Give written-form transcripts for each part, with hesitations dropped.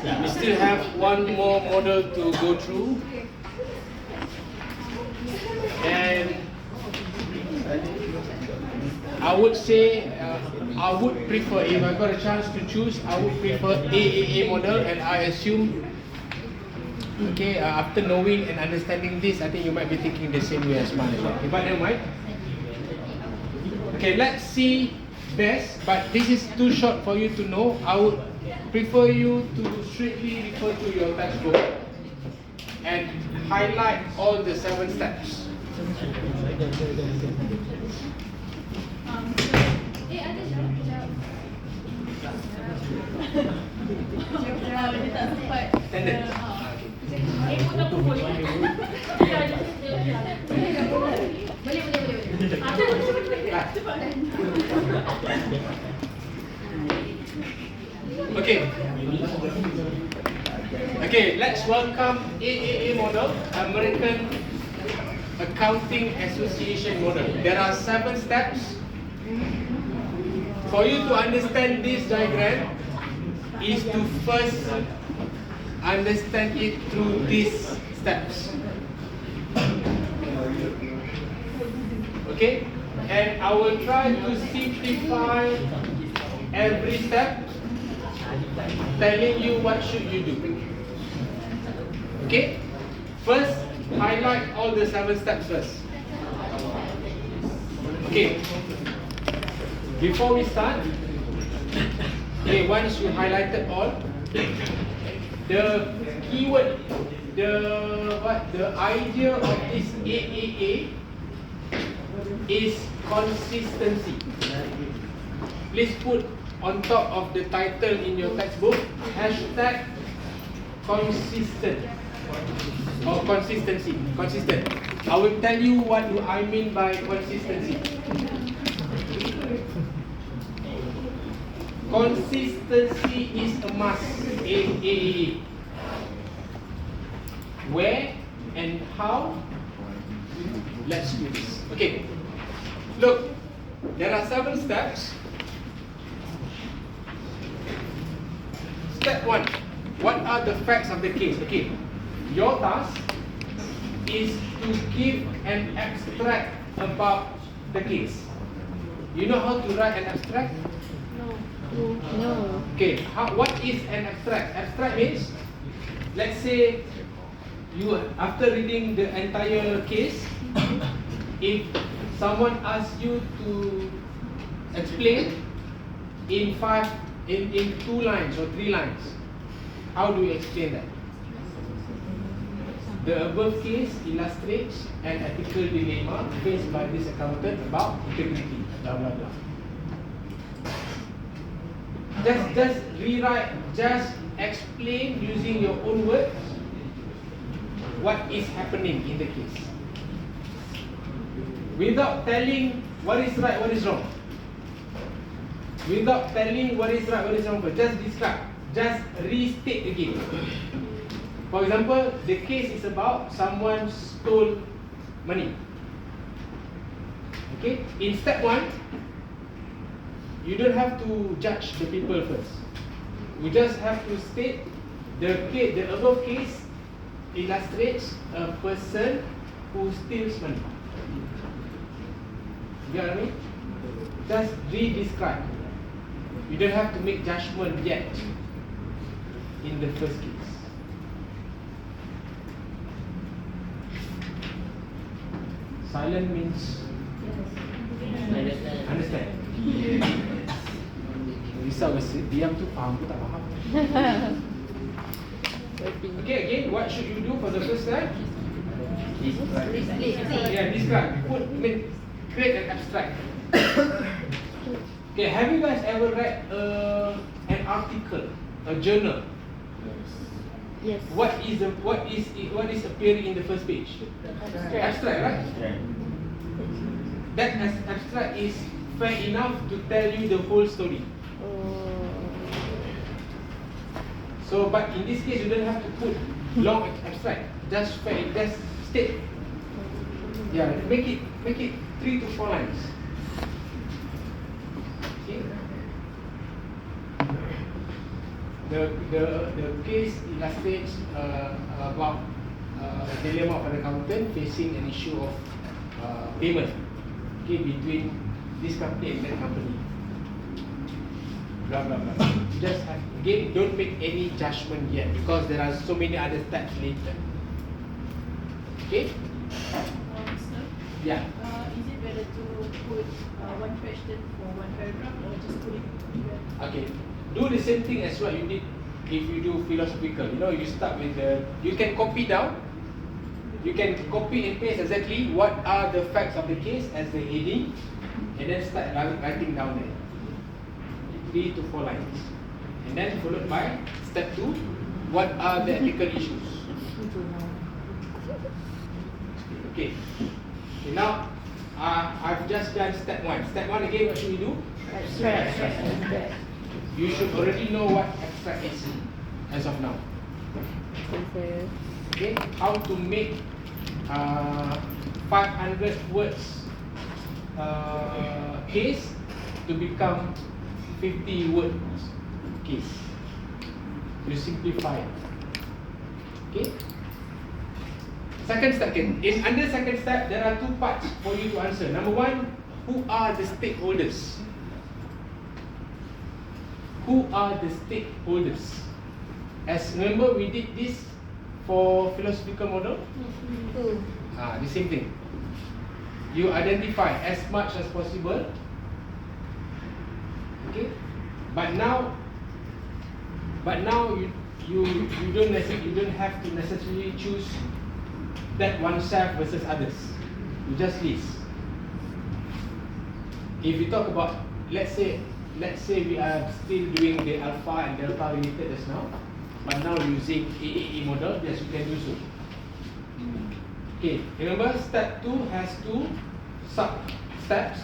We still have one more model to go through. And I would say, I would prefer, if I got a chance to choose, I would prefer AAA model, and I assume, okay, after knowing and understanding this, I think you might be thinking the same way as mine. But never mind. Okay, let's see best, but this is too short for you to know. I would prefer you to strictly refer to your textbook and highlight all the 7 steps. Standard. Okay, let's welcome AAA model, American Accounting Association model. There are 7 steps. For you to understand this diagram is to first understand it through these steps. Okay? And I will try to simplify every step, telling you what should you do. Okay? First, highlight all the 7 steps first. Okay. Before we start, okay, once you highlighted all, the keyword, the idea of this AAA is consistency. Please put on top of the title in your textbook hashtag consistent or consistency. Consistent. I will tell you what do I mean by consistency. Consistency is a must in AAA. Where and how? Let's do this. Okay. Look, there are 7 steps. Step 1. What are the facts of the case? Okay. Your task is to give an abstract about the case. You know how to write an abstract? No. Okay, what is an abstract? Abstract means, let's say, you after reading the entire case, if someone asks you to explain in 2 lines or 3 lines, how do you explain that? The above case illustrates an ethical dilemma faced by this accountant about integrity, blah blah blah. Just rewrite, just explain using your own words what is happening in the case. Without telling what is right, what is wrong. Without telling what is right, what is wrong, but just describe, just restate again. For example, the case is about someone stole money. Okay, in step 1, you don't have to judge the people first. You just have to state the above case illustrates a person who steals money. You get what I mean? Just re-describe. You don't have to make judgment yet in the first case. Silent means understand. Risau rasa diam tu faham tu tak faham. Okay, again, what should you do for the first step? Yeah, describe. Create an abstract. Okay, have you guys ever read an article, a journal? Yes. What is appearing in the first page? Abstract, right? That abstract is fair enough to tell you the whole story. So, but in this case, you don't have to put long abstract. Just state. Yeah, make it 3 to 4 lines. Okay. the case illustrates about a dilemma of an accountant facing an issue of payment, okay, between this company and that company. Blah blah blah. Just again, don't make any judgment yet because there are so many other steps later. Okay? Sir, Yeah. is it better to put one question for one paragraph or just put it together? Okay. Do the same thing as what you did if you do philosophical. You know, you start with you can copy down. You can copy and paste exactly what are the facts of the case as the heading, and then start writing down there. 3 to 4 lines. And then followed by step 2, what are the ethical issues? Okay. Okay, now I've just done step 1. Step 1 again, what should we do? Abstract. You should already know what abstract is as of now. Okay, how to make 500 words case to become 50 words case. You simplify it. Okay. Second step. Under second step, there are 2 parts for you to answer. Number 1, who are the stakeholders? Who are the stakeholders? As remember, we did this for philosophical model. The same thing. You identify as much as possible. Okay, but now you don't have to necessarily choose that oneself versus others. You just list. If you talk about, let's say we are still doing the alpha and delta related just now, but now using AAE model, yes, you can do so. Okay, remember step 2 has 2 sub steps.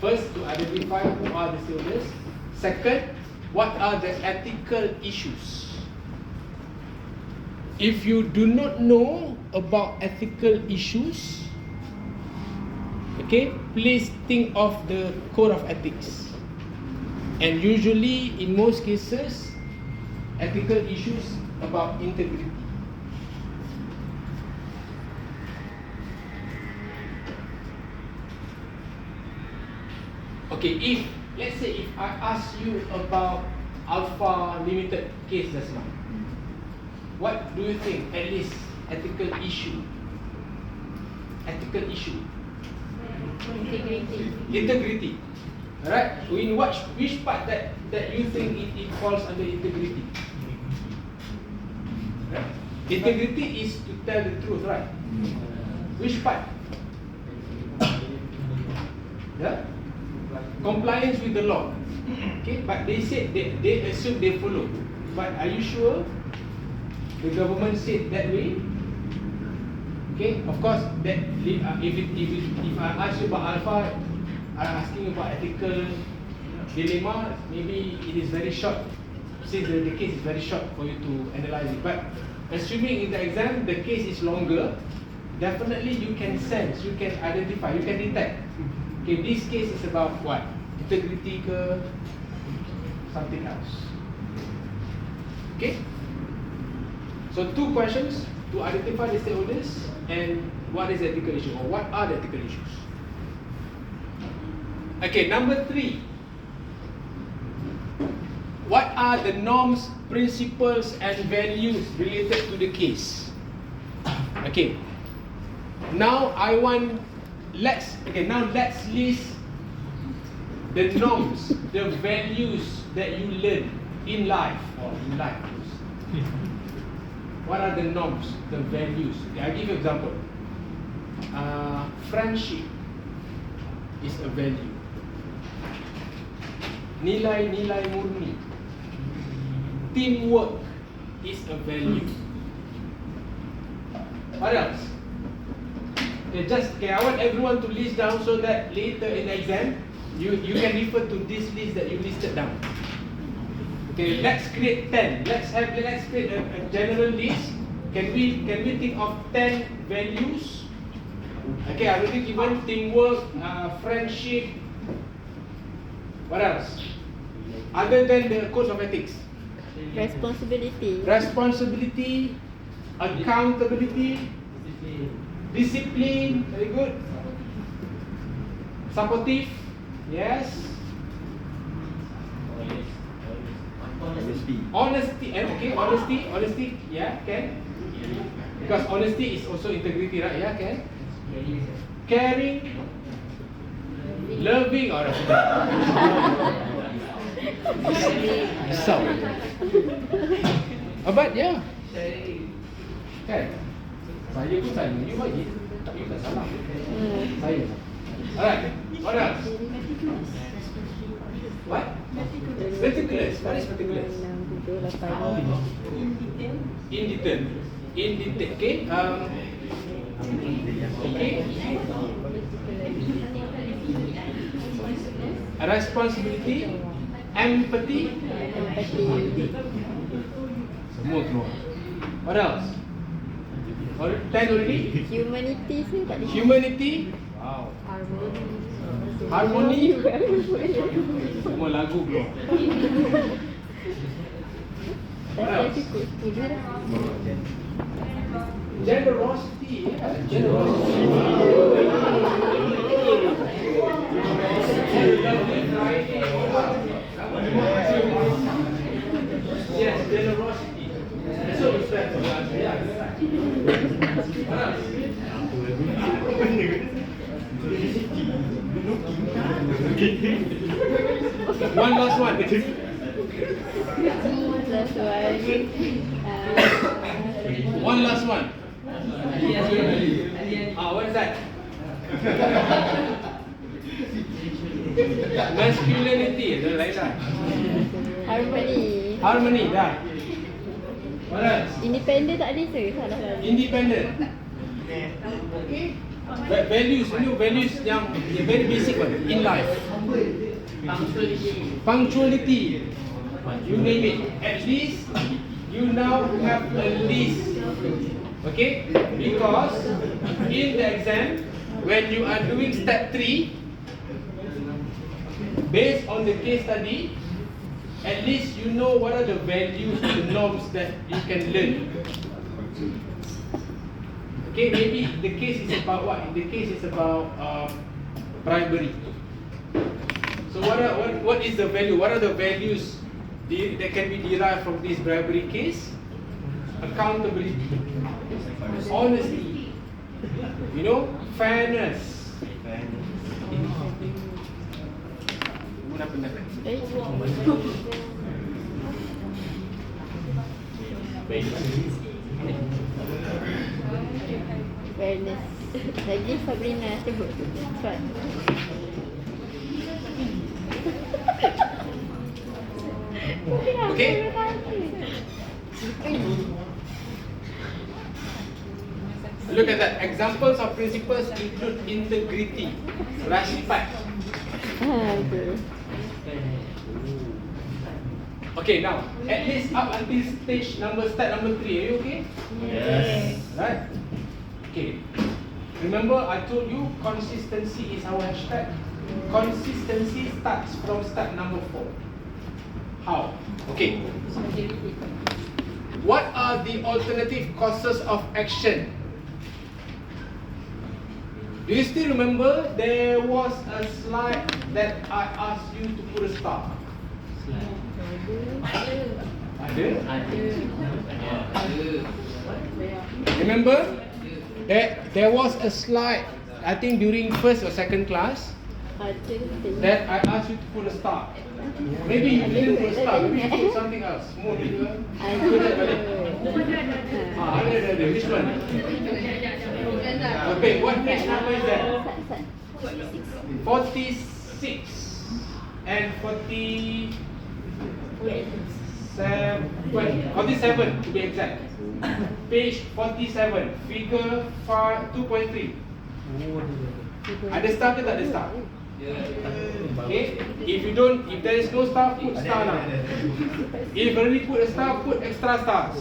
First, to identify who are the stakeholders. Second, what are the ethical issues? If you do not know about ethical issues, okay, please think of the code of ethics. And usually, in most cases, ethical issues about integrity. Okay, let's say if I ask you about Alpha Limited case just now, what do you think at least ethical issue? Ethical issue. Integrity. Alright? In which part that you think it falls under integrity? Right? Integrity is to tell the truth, right? Which part? Yeah? Compliance with the law. Okay, but they said they assume they follow. But are you sure the government said that way? Okay, of course that if I ask you about Alpha, I'm asking about ethical dilemma, maybe it is very short, since the case is very short for you to analyze it. But assuming in the exam the case is longer, definitely you can sense, you can identify, you can detect. Okay, this case is about what? Integrity ke something else. Okay? So 2 questions to identify the stakeholders and what is the ethical issue or what are the ethical issues. Okay, number 3. What are the norms, principles and values related to the case? Okay. Now let's list the norms, the values that you learn in life. What are the norms, the values? Okay, I'll give you an example. Friendship is a value. Nilai-nilai murni. Teamwork is a value. What else? Okay, I want everyone to list down so that later in the exam you can refer to this list that you listed down. Okay, let's create 10. Let's create a general list. Can we think of 10 values? Okay, I already given teamwork, friendship. What else? Other than the codes of ethics. Responsibility. Responsibility, accountability, discipline, very good. Supportive, yes. Honesty, okay, honesty, yeah, can. Because honesty is also integrity, right? Yeah, can. Caring, loving, or so. But yeah. Kan? Saya pun sama. You bagi. You tak salah. Saya. Alright. What else? What? Meticulous. What is meticulous? In detail. In detail. Okay. Okay. Responsibility. Empathy. Semua keluar. What else? 10 already? Humanity sih tak ada. Humanity. Harmony. Harmony. Semua lagu keluar. What Saya else? cukup setuju dah. Generosity. Yeah. Generosity. Yes, generosity. So it's that. Yeah. What else? One last one. Last one. One last one. What is that? Masculinity. Ada lain tak? Harmony. Harmony dah. What else? Independent tak ada ke? Salah lagi. Independent. Values, you know, values yang very basic one in life. Punctuality. You name it. At least you now have a list. Okay? Because in the exam, when you are doing step 3, based on the case study, at least you know what are the values, the norms that you can learn. Okay, maybe the case is about what? The case is about bribery. So what is the value? What are the values that can be derived from this bribery case? Accountability, honesty, you know, fairness. Fairness. Lagi Sabrina sebut. Cepat. Okay. Look at that. Examples of principles include integrity, respect. Betul. Okay, now at least up until step number 3. Are you okay? Yes. Right. Okay. Remember, I told you consistency is our hashtag. Consistency starts from step number 4. How? Okay. What are the alternative courses of action? Do you still remember there was a slide that I asked you to put a star? Ada? Remember? There was a slide, I think during first or second class, that I asked you to put a star. Maybe you didn't put a star, maybe you put something else. More bigger. Ada. Which one? Okay, what page number is that? 46 and 47 to be exact. Page 47, figure 2.3. Ada star ke tak ada star? Okay, if there is no star, put star now. If already put a star, put extra stars.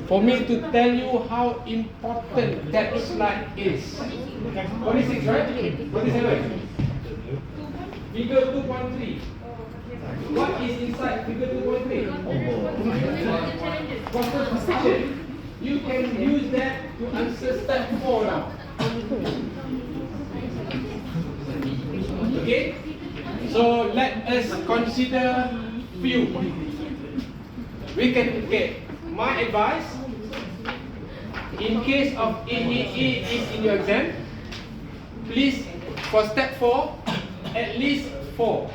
For me to tell you how important that slide is. 46, right? 47. Figure 2.3. what is inside figure 2.3? Process of action. You can use that to answer step 4 now. Okay? So let us consider few. We can, okay, my advice, in case of AAA is in your exam, please, for step 4, at least 4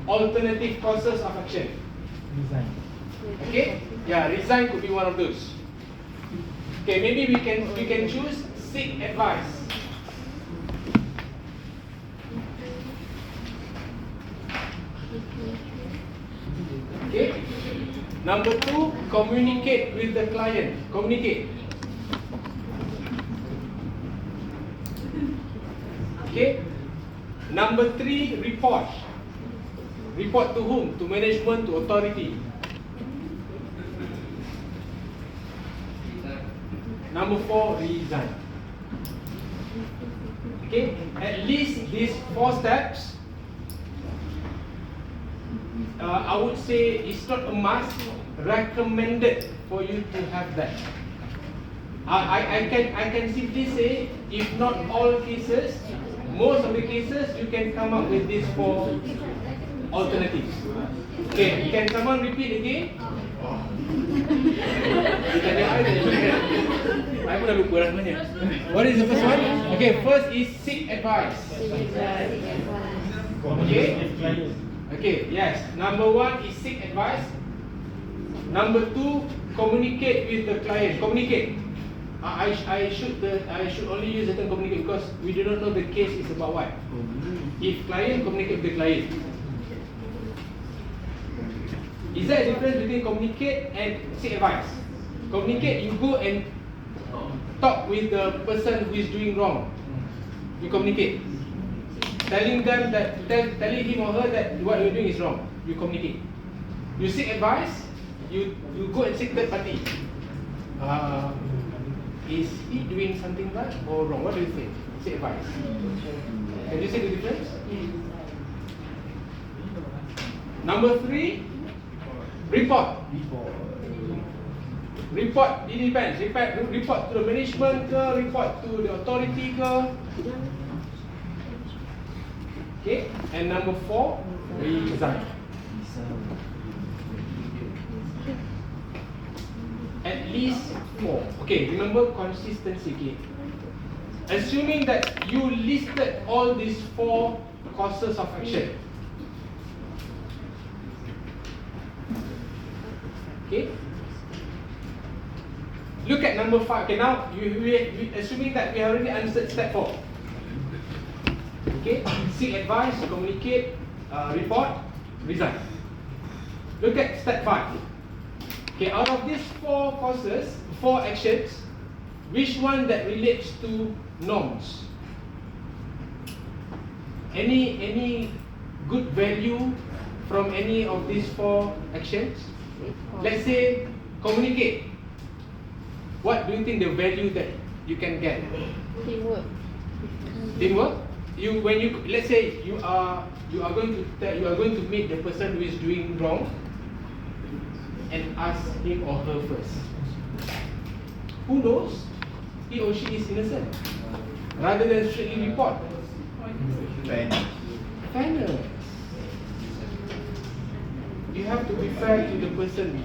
alternative courses of action. Okay? Yeah, resign could be one of those. Okay, maybe we can choose seek advice. Okay. Number 2, communicate with the client. Communicate. Okay. Number 3, report. Report to whom? To management, to authority. Number 4, resign. Okay. At least these 4 steps. I would say it's not a must, recommended for you to have that. I can simply say, if not all cases, most of the cases, you can come up with these 4 alternatives. Okay, can someone repeat again? I pun dah lupa dah sebenarnya. What is the first one? Okay, first is seek advice. Okay. Okay, yes. Number 1 is seek advice. Number 2, communicate with the client. Communicate. I should only use the term communicate because we do not know the case is about what. If client, communicate with the client. Is there a difference between communicate and seek advice? Communicate, you go and talk with the person who is doing wrong. You communicate. Telling them that, telling him or her that what you're doing is wrong. You communicate. You seek advice. You go and seek third party. Is he doing something right or wrong? What do you think? Seek advice. Can you see the difference? Number 3, report. Report. It depends. Report to the management ke, report to the authority ke. Okay, and number 4, resign. At least 4. Okay, remember consistency. Okay. Assuming that you listed all these 4 courses of action. Okay. Look at number 5. Okay, now we assuming that we already answered step 4. Okay, seek advice, communicate, report, resign. Look at step 5. Okay, out of these 4 courses, 4 actions, which one that relates to norms? Any good value from any of these 4 actions? Let's say communicate. What do you think the value that you can get? Teamwork. Teamwork. Let's say you are going to meet the person who is doing wrong and ask him or her first. Who knows he or she is innocent? Rather than strictly report. Fairness. You have to be fair to the person.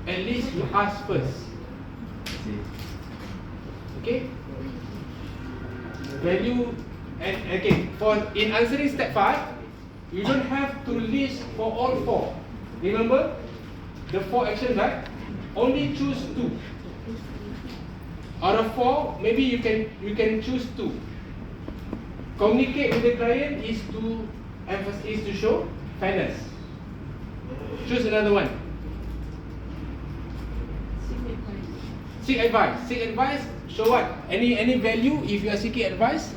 At least you ask first. Okay? Value and again, in answering step 5, you don't have to list for all 4. Remember the 4 actions, right? Only choose 2. Out of 4, maybe you can choose 2. Communicate with the client is to show fairness. Choose another one. Seek advice. Seek advice. Show what? Any value if you are seeking advice?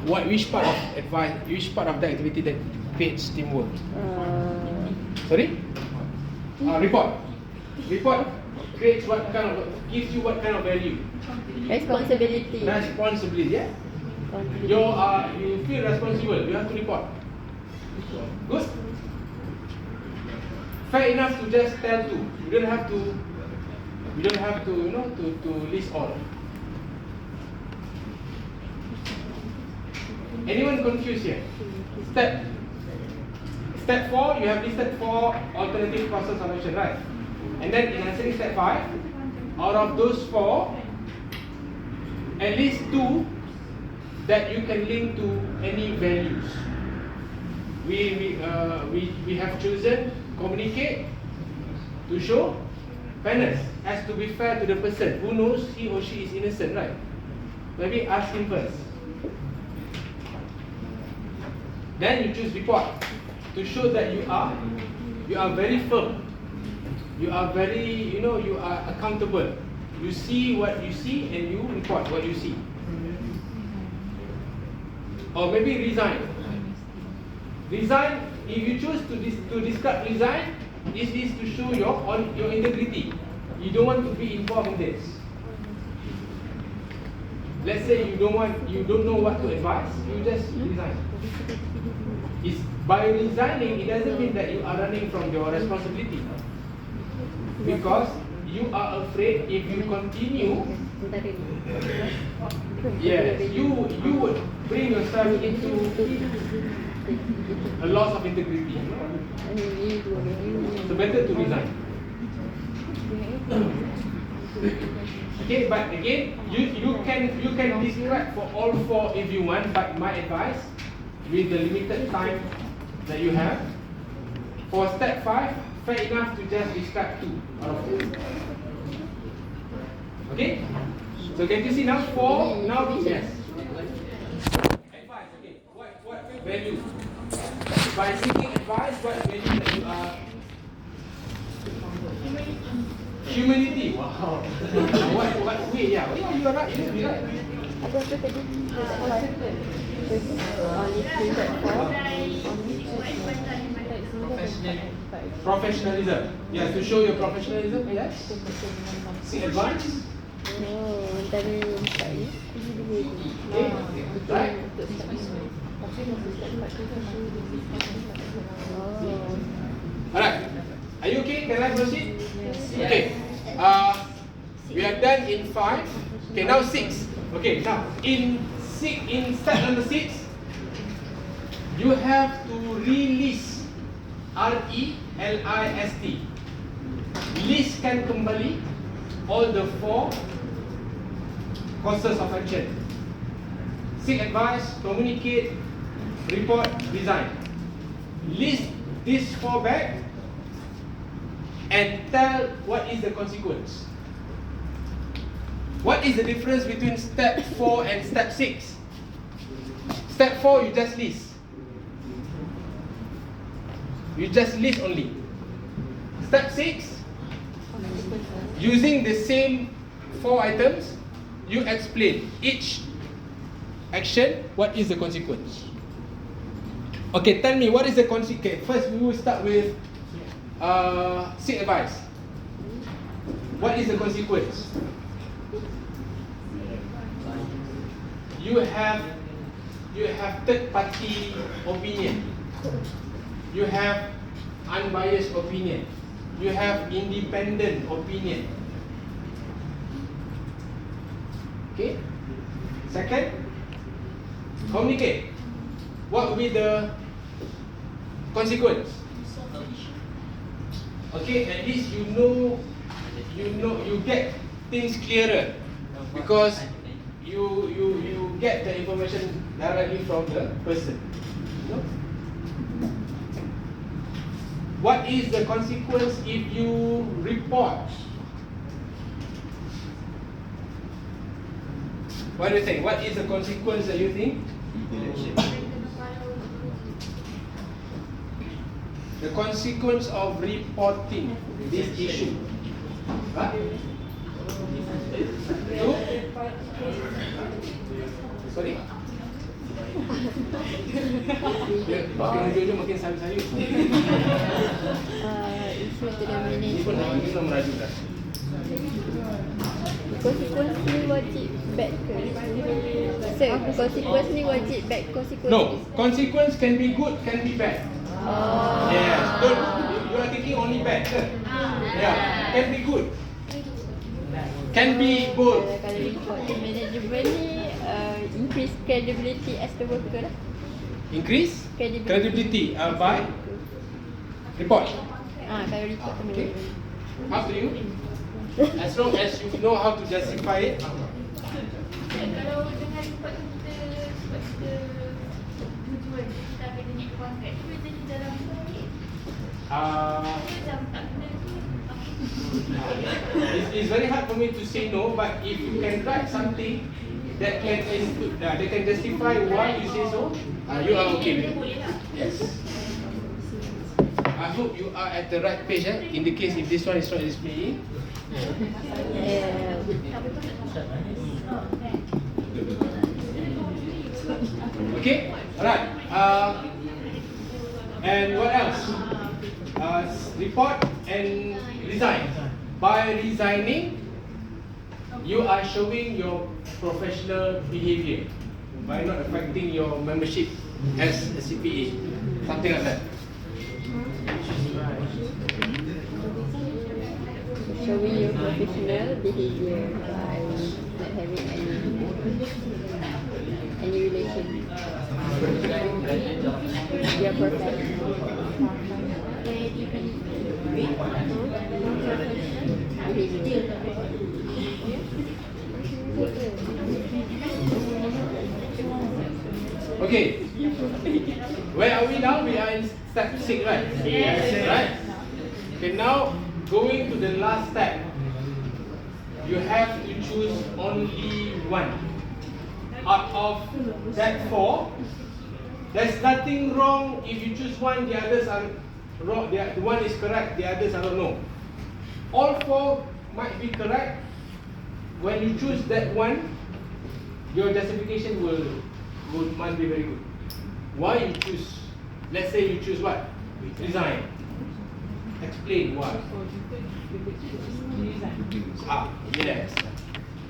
Which part of advice? Which part of the activity that creates teamwork? Sorry? Report. Report creates what kind of, gives you what kind of value? Responsibility. Responsibility. Yeah. you feel responsible. You have to report. Good. Fair enough to just tell two. You don't have to. You don't have to. To list all. Anyone confused here? Step 4, you have listed 4 alternative process solution, right? And then in answering step 5, out of those 4, at least 2 that you can link to any values. We have chosen communicate to show fairness, as to be fair to the person who knows he or she is innocent, right? Maybe ask him first. Then you choose report to show that you are very firm. You are very, you are accountable. You see what you see and you report what you see. Or maybe resign. Resign, if you choose to discard resign, this is to show your integrity. You don't want to be involved in this. Let's say you don't know what to advise, you just resign. By resigning, it doesn't mean that you are running from your responsibility. Because you are afraid if you continue, yes, you would bring yourself into a loss of integrity. So better to resign. Okay, but again, you can describe for all 4 if you want, but my advice, with the limited time that you have, for step 5, fair enough to just describe 2 out of 4. Okay? So can you see now 4? Now yes. Advice, okay. What value? By seeking advice, what value that you are? Humanity. Wow. What way? Yeah, you are right. You are right. Apa tadi? Professionalism. Yeah, to show your professionalism. Yes. See advice. Dari Right. Alright. Are you okay? Can I proceed? Yes. Okay. We are done in 5. Okay, now 6. Okay, now in step number 6, you have to relist. RELIST. Listkan kembali all the 4 causes of action. Seek advice, communicate, report, resign. List these 4 back and tell what is the consequence. What is the difference between step 4 and step 6? Step 4, you just list. You just list only. Step 6, using the same 4 items, you explain each action, what is the consequence. Okay, tell me what is the consequence. First, we will start with seek advice. What is the consequence? You have third party opinion. You have unbiased opinion. You have independent opinion. Okay? Second, communicate. What will be the consequence? Okay, at least you get things clearer because you get the information directly from the person. You know? What is the consequence if you report? What do you think? What is the consequence that you think? The consequence of reporting this issue. What? Sorry? Makin hujung makin sayur-sayur. Isu tidak Ini pun nama merajuk dah. Consequence ni wajib bad ke? Sir, consequence ni wajib bad consequence? No, consequence can be good, can be bad. Oh. Yes, don't. You are thinking only bad, sir. Yeah, can be good. Can be both. Kalau report to management ni increase credibility as the worker lah. Increase Credibility. by report. Kalau report to Okay. management. Up to you. As long as you know how to justify it. Kalau dengan sebab kita tujuan kita akan jadi kontrak, kita jadi dalam sikit. Macam tak kena It's very hard for me to say no, but if you can write something that can include, that can justify why you say so, you are okay with it. Yes. I hope you are at the right page. In the case if this one is not displaying. Yeah. Okay. Alright. And what else? Report and resign. By resigning, you are showing your professional behavior by not affecting your membership as a CPA. Something like that. Showing your professional behavior by not having any relation. Your professional behavior. Okay. Where are we now? We are in step 6, right? Yes. Right? Okay, now going to the last step. You have to choose only one. Out of that 4, there's nothing wrong if you choose one, the others are wrong. The one is correct, the others are wrong. All 4 might be correct. When you choose that one, your justification must be very good. Why you choose? Let's say you choose what? Resign. Explain why. Yes.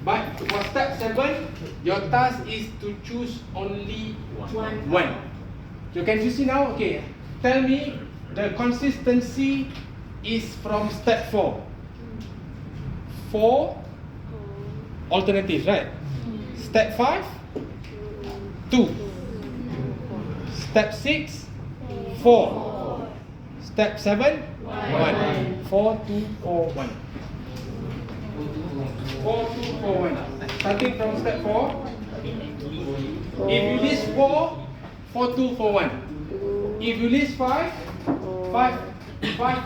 But for step 7, your task is to choose only one. So can you see now? Okay. Tell me the consistency is from step 4. 4 alternatives, right? Step 5, 2. Step 6, 4. Step 7, 1. 4, 2, 4, 1. 4, 2, 4, 1. Starting from step 4. If you list 4, 4, 2, 4, 1. If you list 5, 5,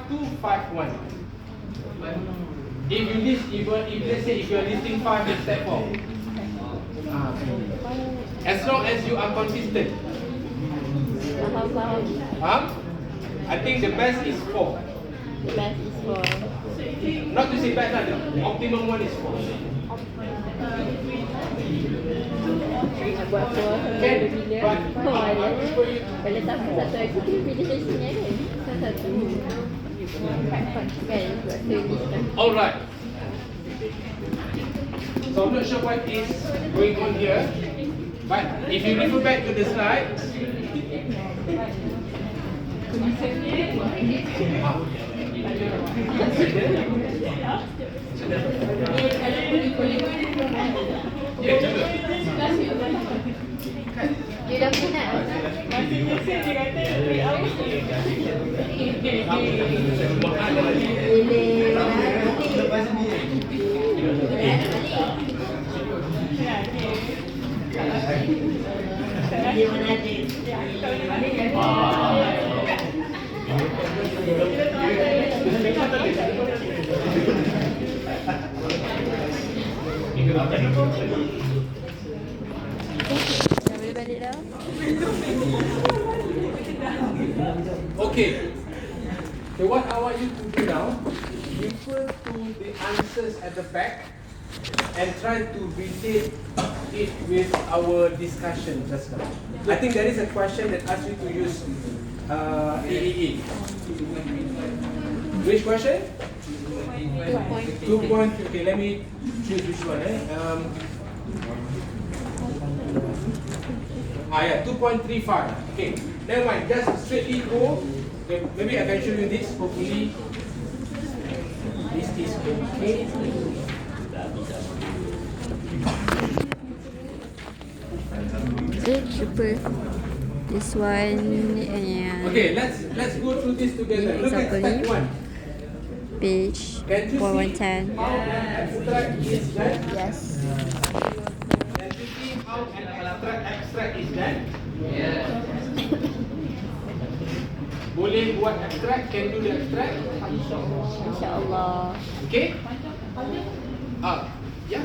2, 5, 1. If you list, if let's say if you are listing 5 in step 4. As long as you are consistent. I think the best is 4. The best is 4. Not to say best lah, the optimum one is 4. Nak buat 4 sampai bila? Kalau tak satu aktiviti bila sesinya kan? Satu. Kan buat service kan? Alright. So I'm not sure what is going on here, but if you refer back to the slides, You dah penat? Dah boleh balik dah? okay. So what I want you to do now, refer to the answers at the back and try to relate it with our discussion just now. I think there is a question that asks you to use AAA. Which question? 2 point. Okay, let me choose which one. Yeah, 2.35. Okay, never mind. Just straightly go. Okay, maybe I can show you this. Hopefully, this is okay. Super. This one and Okay, let's go through this together. Look at step 1. page Can you see 4110. how an abstract is done? Yes. Can you see how an abstract is done? Boleh buat abstract, can do the abstract. InsyaAllah. Okay? Yeah.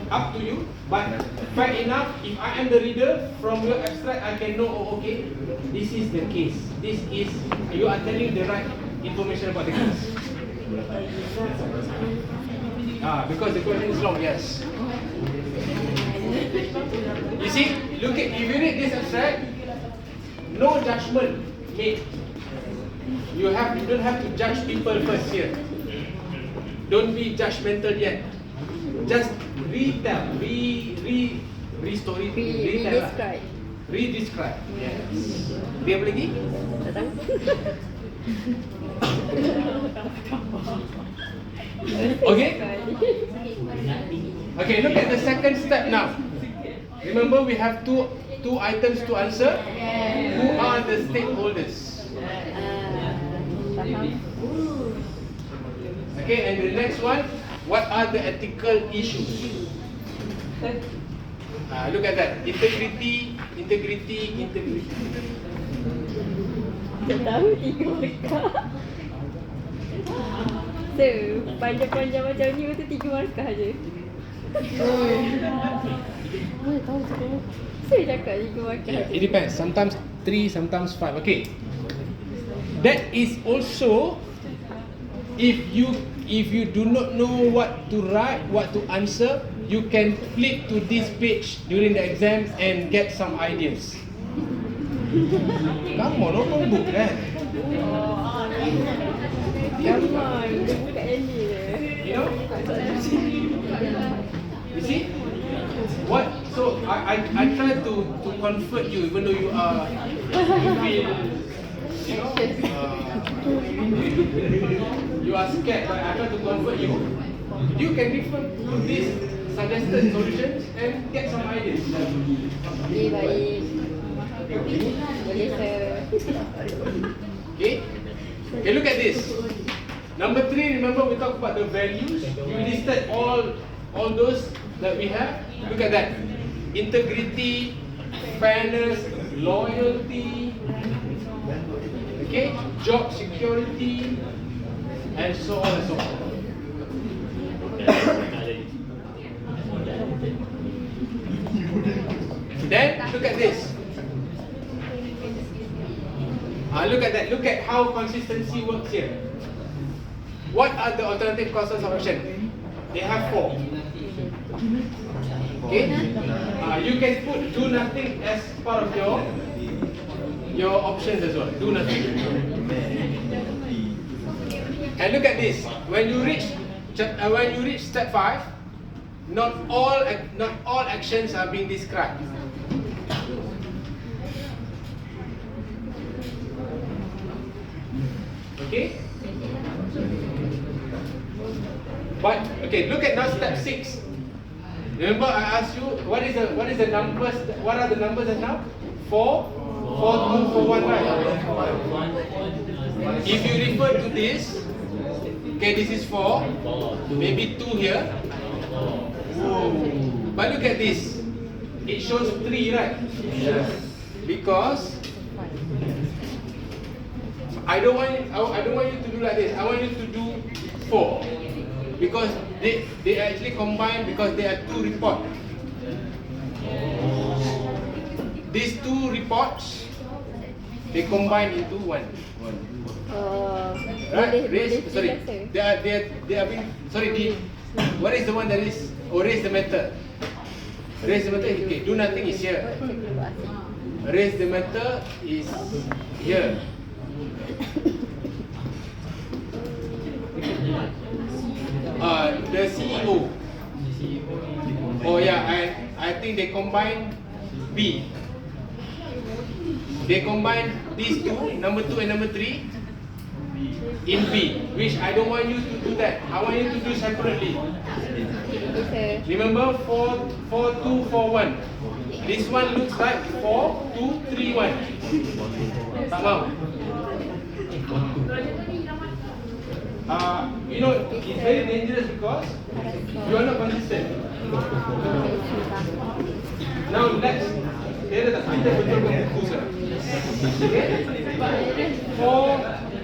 Up to you. But fair enough, if I am the reader, from your abstract I can know, oh, okay, this is the case. This is, you are telling the right information about the case. Because the question is long, yes. You see, look at, if you read this abstract, no judgment made. You don't have to judge people first here. Don't be judgmental yet. Just retell, re-story, Re-describe. Re-describe. Yes. Dia apa lagi? Tak tahu. Okay? Okay, look at the second step now. Remember we have two items to answer. Who are the stakeholders? Faham. Okay, and the next one, what are the ethical issues? Look at that. Integrity. Tak tahu 3 markah. So, panjang-panjang macam ni tu 3 markah je. Mana tahu tu. Saya cakap 3 markah je. It depends. Sometimes 3, sometimes 5. Okay. That is also if you do not know what to write, what to answer, you can flip to this page during the exams and get some ideas. Come on, open book kan? Come on, dia buka yang ni je. You know? You see? What? So I try to comfort you, even though you feel, you know, you are scared, but I try to comfort you. You can refer to these suggested solutions and get some ideas. Baik. Boleh sir. Okay? Okay, look at this. Number 3, remember we talked about the values. You listed all those that we have. Look at that. Integrity, fairness, loyalty, okay, job security, and so on and so on. Then look at this. Look at that. Look at how consistency works here. What are the alternative courses of action? They have 4. Okay. You can put do nothing as part of your options as well. Do nothing. And look at this. When you reach step 5, not all actions are being described. Okay? But okay, look at now step 6. Remember I asked you what is the numbers? What are the numbers now? 4, 2, 4, 1, right? If you refer to this, okay, this is 4, maybe 2 here. But look at this. It shows 3, right? Yes. Because I don't want you to do like this. I want you to do 4. Because they actually combine because there are 2 reports. These 2 reports, they combine into 1. Right? Sorry. They are being, sorry, what is the one that is, raise the matter. Raise the matter, okay, do nothing is here. Raise the matter is here. the CEO. Oh yeah, I think they combine B. They combine these two, number 2 and number 3, in B, which I don't want you to do that. I want you to do separately. Okay. Remember 4, 4, 2, 4, 1. This one looks like 4, 2, 3, 1. Tak mau? You know, it's very dangerous because you are not consistent. Now let's kita betul-betul buku sekarang. Okay? 4,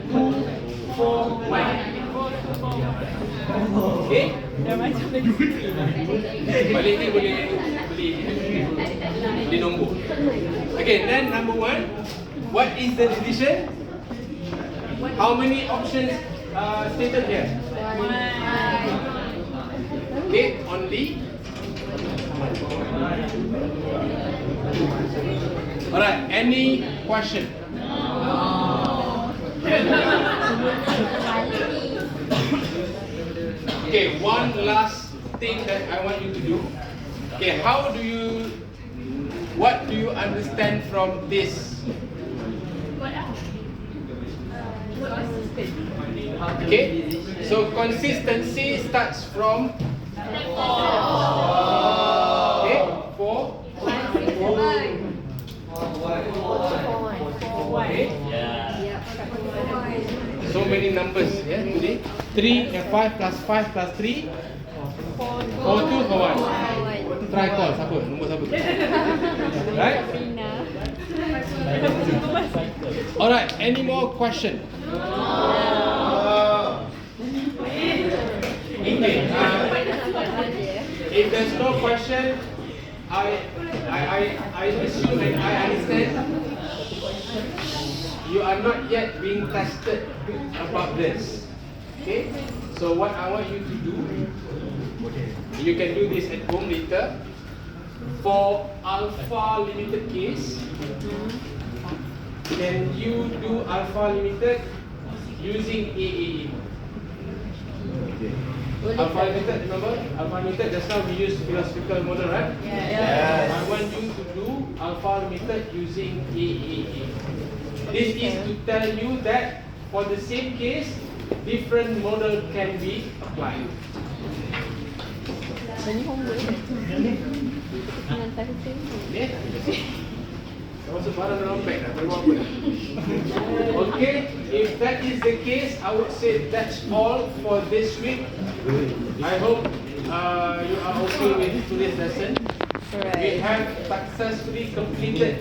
2, 4, 1. Okay? Balik ni boleh beli nombor. Okay, then number 1, what is the decision? How many options stated here? Okay, only. Alright, any question? Okay, one last thing that I want you to do. Okay, what do you understand from this? Okay, so consistency starts from okay, 4. Okay. So many numbers, yeah, today. 3 and 5 plus 5 plus 3. 4, 2, 4, 1. Try call, siapa? Nombor siapa? Right? Alright, any more question? Okay. If there's no question, I assume and I understand you are not yet being tested about this. Okay? So what I want you to do, you can do this at home later. For alpha limited case, can you do alpha limited using AAA? Alpha limited, remember? Alpha limited, just now we used philosophical model, right? Yes. I want you to do alpha limited using AAA. This is to tell you that for the same case, different model can be applied. Ini homework. Mengantar ke Okay? Masuk barang dalam bag dah, boleh buat apa dah? Okay, if that is the case, I would say that's all for this week. I hope you are okay with today's lesson. We have successfully completed